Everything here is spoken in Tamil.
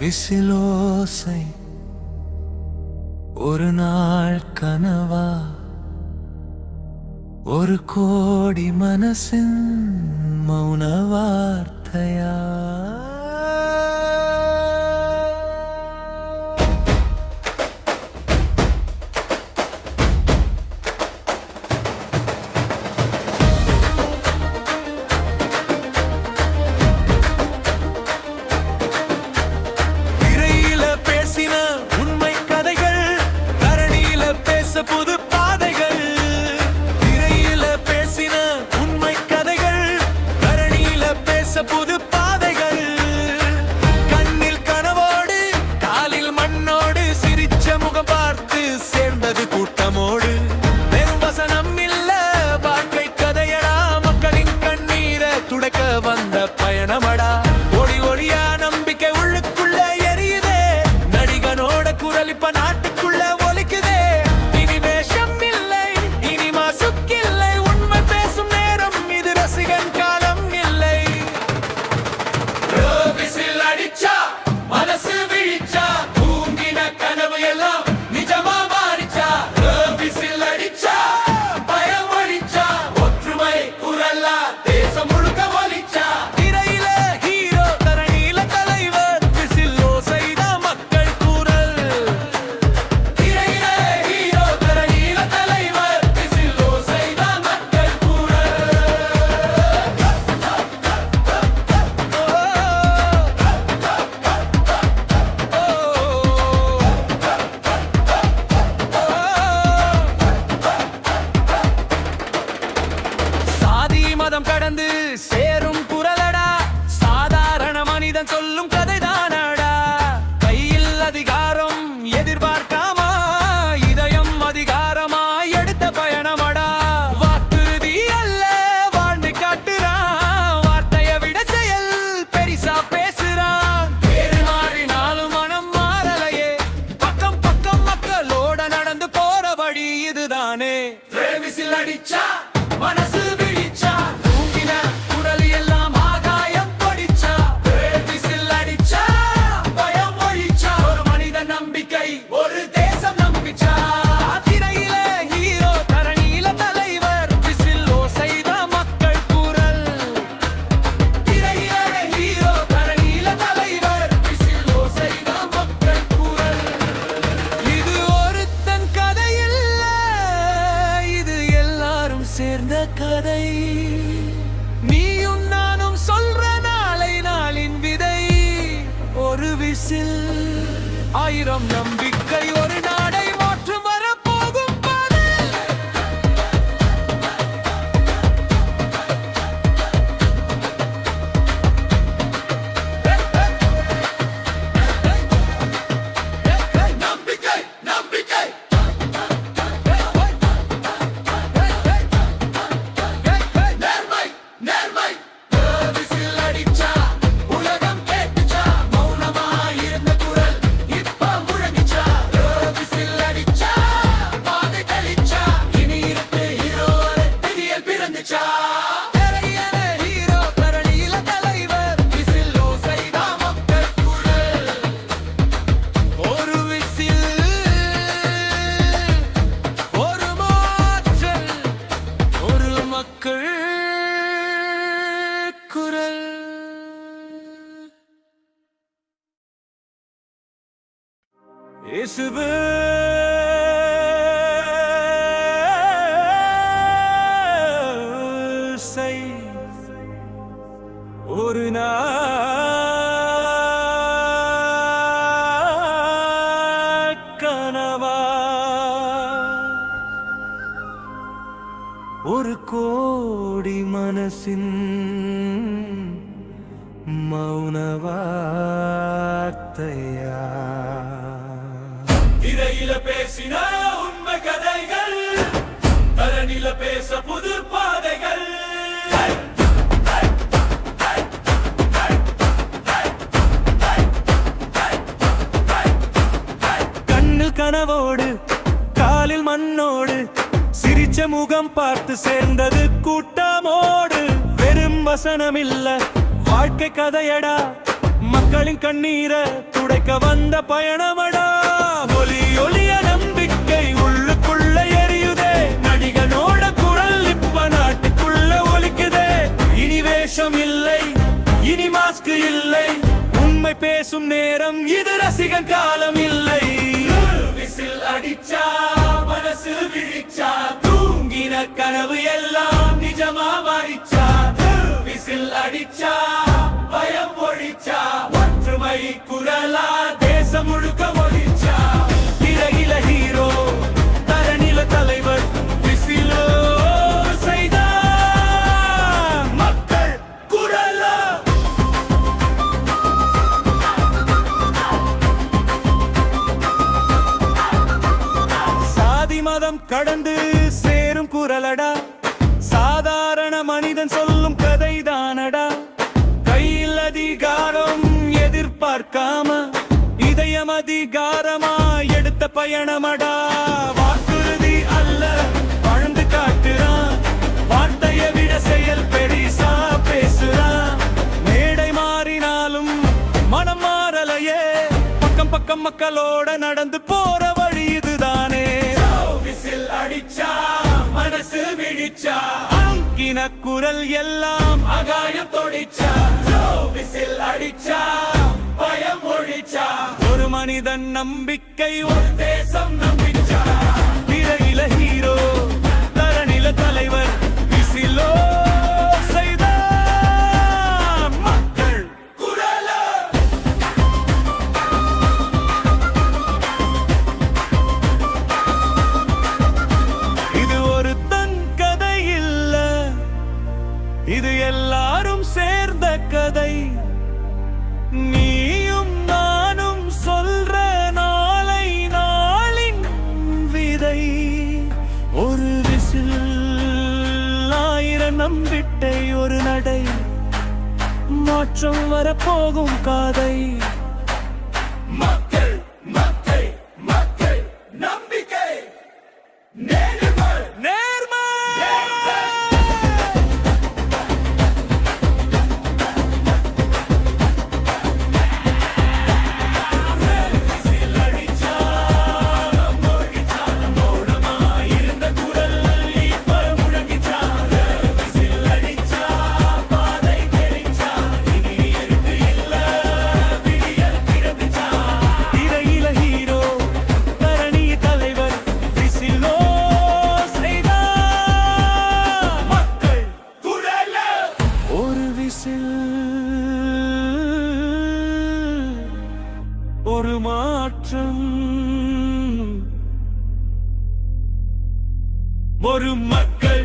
விசிலோசை ஒரு நாள் கனவா, ஒரு கோடி மனசின் மௌன வார்த்தையா? புது பாதைகள் திரையில பேசின உண்மை கதைகள், கரணியில பேச புது பாதைகள். கண்ணில் கனவோடு காலில் மண்ணோடு சிரிச்ச முகம் பார்த்து சேர்ந்தது கூட்டமோடு. வெறும் வசனம் இல்ல வாழ்க்கை கதையடா, மக்களின் கண்ணீரை துடைக்க வந்த பயணமடா. ஒளி ஒளியா நம்பிக்கை உள்ளுக்குள்ள எரியுதே, நடிகனோட குரல் இப்ப நாட்டுக்குள்ள ஒலிக்குதே. மதம் கடந்து சேரும் குரலடா, சாதாரண மனிதன் சொல்லும் கதைதானடா. கையில் அதிகாரம் எதிர்பார்க்காமா, இதயம் அதிகாரமா எடுத்த பயணமடா. வாக்குறுதி அல்ல வாழ்ந்து காட்டுறான், வார்த்தையை விட செயல் பெரிசா பேசுறான். பேரு மாறினாலும் மனம் மாறலையே, பக்கம் பக்கம் மக்களோட நடந்து போற வழி இதுதானே. விசில் அடிச்சா மனசு விழிச்சா, தூங்கின குரல் எல்லாம் ஆகாயம் படிச்சா. விசில் அடிச்சா பயம் ஒழிச்சா, ஒரு மனித நம்பிக்கை ஒரு தேசம் நம்பிச்சா. திரையில ஹீரோ தரணியில தலைவர், விசில் ஓசைதான் மக்கள் குரல். திரையில ஹீரோ தரணியில தலைவர், விசில் ஓசைதான் மக்கள் குரல். இது ஒருத்தன் கதை இல்ல, இது எல்லாரும் சேர்ந்த கதை. நீயும் நானும் சொல்ற நாளை நாளின் விதை. ஒரு விசில் ஆயிரம் நம்பிக்கை, ஒரு நாடை மாற்றும் வரப்போகும் பாதை. நம்பிக்கை நம்பிக்கை இயேசுவே ஒரு கனவா, ஒரு கோடி மனசின் மௌன வார்த்தையா? திரையில பேசின உண்மை கதைகள், தரணில பேச புது பாதைகள். கண்ணில் கனவோடு காலில் மண்ணோடு சிரிச்ச முகம் பார்த்து சேர்ந்தது கூட்டமோடு. வெறும் வசனமில்ல வாழ்க்கை கதையடா, மக்கள் மக்களின் கண்ணீரை துடைக்க வந்த பயணமடா. ஒலி ஒலிய நம்பிக்கை உள்ளுக்குள்ள எரியுதே, நடிகனோட குரல் இப்ப நாட்டுக்குள்ள ஒலிக்குதே. இனி வேஷம் இல்லை, இனி மாஸ்க் இல்லை, உண்மை பேசும் நேரம் இது, ரசிகன் காலம் இல்லை. விசில் அடிச்சா மனசு விழிச்சா, தூங்கின கனவு எல்லாம் நிஜமா மாறிச்சா. விசில் அடிச்சா பயம் ஒழிச்சா, ஒற்றுமை குரலா தேசம் முழுக்க ஒழிச்சா. திரையில ஹீரோ, தரணில தலைவர், விசிலோ செய்தா மக்கள் குரலா. சாதி மதம் கடந்து சேரும் குரலடா, சாதாரண மனிதன் சொல்லும் கதைதானடா. கையில் அதிகாரம் எதிர்பார்க்காம இதயம் அதிகாரமா எடுத்த பயணமடா. வாக்குறுதி அல்ல வாழ்ந்து காட்டுறான், வார்த்தையை விட செயல் பெரிசா பேசுறான். மேடை மாறினாலும் மனம் மாறலையே, பக்கம் பக்கம் மக்களோட நடந்து போற வழி இதுதானே. விசில் அடிச்சா மனசு விழிச்சா, அங்கின குரல் எல்லாம் அகாயம் தொடிச்சா. விசில் அடிச்சா பயம் ஒழிச்சா, ஒரு மனிதன் நம்பிக்கை ஒரு தேசம் நம்பிச்சா. திரையில ஹீரோ, தரணில தலைவர், விசிலோ செய்த மக்கள் குரலா. இது ஒரு தன் கதை இல்ல, இது எல்லாரும் சேர்ந்த கதை. நீயும் நானும் சொல்ற நாளை நாளின் விதை. ஒரு விசில், ஆயிரம் நம்பிட்டை, ஒரு நடை, மாற்றம் வரப்போகும் காதை. மக்கள் மக்கள் மக்கள் நம்பிக்கை, நேர்மை நேர்மை. ஒரு மாற்றம், ஒரு மக்கள்